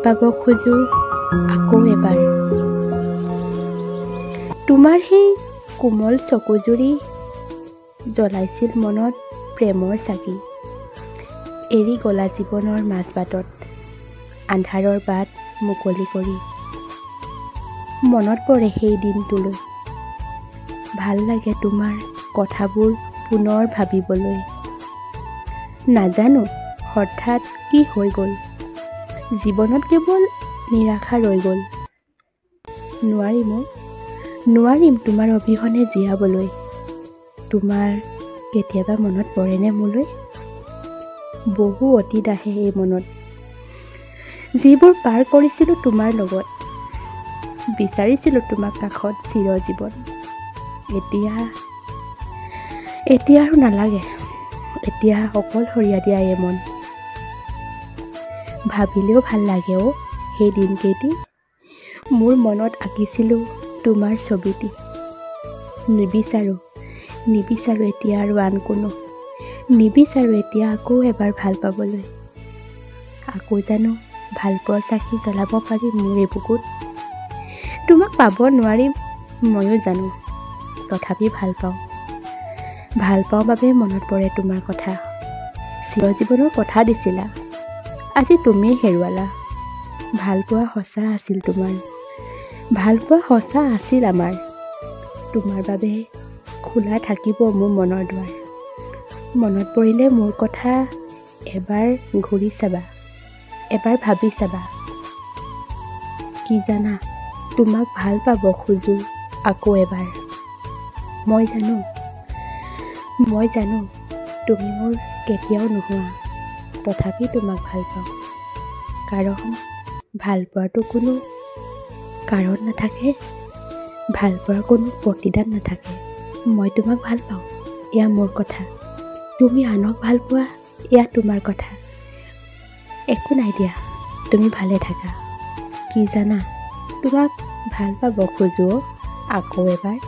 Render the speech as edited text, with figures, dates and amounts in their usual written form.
পাব খোজো আকৌ এবাৰ। তোমাৰ সেই কোমল চকুজুৰি জ্বলাইছিল মনত প্ৰেমৰ চাকি। এৰি গলা জীৱনৰ মাজবাটত আন্ধাৰৰ বাট মুকলি কৰি। মনত পৰে সেই দিনটোলৈ, ভাল লাগে তোমাৰ কথাবোৰ পুনৰ ভাবিবলৈ। নাজানো হঠাৎ কি হৈ গ'ল, জীৱনত কেৱল নিৰাশা ৰৈ গ'ল। নোৱাৰিম তোমাৰ অবিহনে জীয়াবলৈ। তোমাৰ কেতিয়াবা মনত পৰেনে মোলৈ? বহু অতীত আহে এই মনত, যিবোৰ পাৰ কৰিছিলোঁ তোমাৰ লগত। বিচাৰিছিলোঁ তোমাক কাষত চিৰজীৱন। এতিয়া আৰু নালাগে, এতিয়া অকলশৰীয়া দিয়া এই মন। ভাবিলেও ভাল লাগে অ' সেই দিনকেইটি, মোৰ মনত আঁকিছিলোঁ তোমাৰ ছবিটি। নিবিচাৰো এতিয়া আৰু আন কোনো, নিবিচাৰো এতিয়া আকৌ এবাৰ ভাল পাবলৈ। আকৌ জানো ভাল পোৱা চাকি জ্বলাব পাৰিম মোৰ এই বুকুত? তোমাক পাব নোৱাৰিম ময়ো জানো, তথাপি ভাল পাওঁ বাবে মনত পৰে তোমাৰ কথা। চিৰজীৱনৰ কথা দিছিলা, আজি তুমিয়ে হেৰুৱালা। ভাল পোৱা সঁচা আছিল তোমাৰ, ভাল পোৱা সঁচা আছিল আমাৰ। তোমাৰ বাবে খোলা থাকিব মোৰ মনৰ দুৱাৰ। মনত পৰিলে মোৰ কথা এবাৰ ঘূৰি চাবা, এবাৰ ভাবি চাবা। কি জানা, তোমাক ভাল পাব খোজো আকৌ এবাৰ। মই জানো তুমি মোৰ কেতিয়াও নোহোৱা, তথাপি তোমাক ভাল পাওঁ। কাৰণ ভাল পোৱাটো কোনো কাৰণ নাথাকে, ভাল পোৱাৰ কোনো প্ৰতিদান নাথাকে। মই তোমাক ভাল পাওঁ, এয়া মোৰ কথা। তুমি আনক ভাল পোৱা, এয়া তোমাৰ কথা। একো নাই দিয়া, তুমি ভালে থাকা। কি জানা, তোমাক ভাল পাব খোজো আকৌ এবাৰ।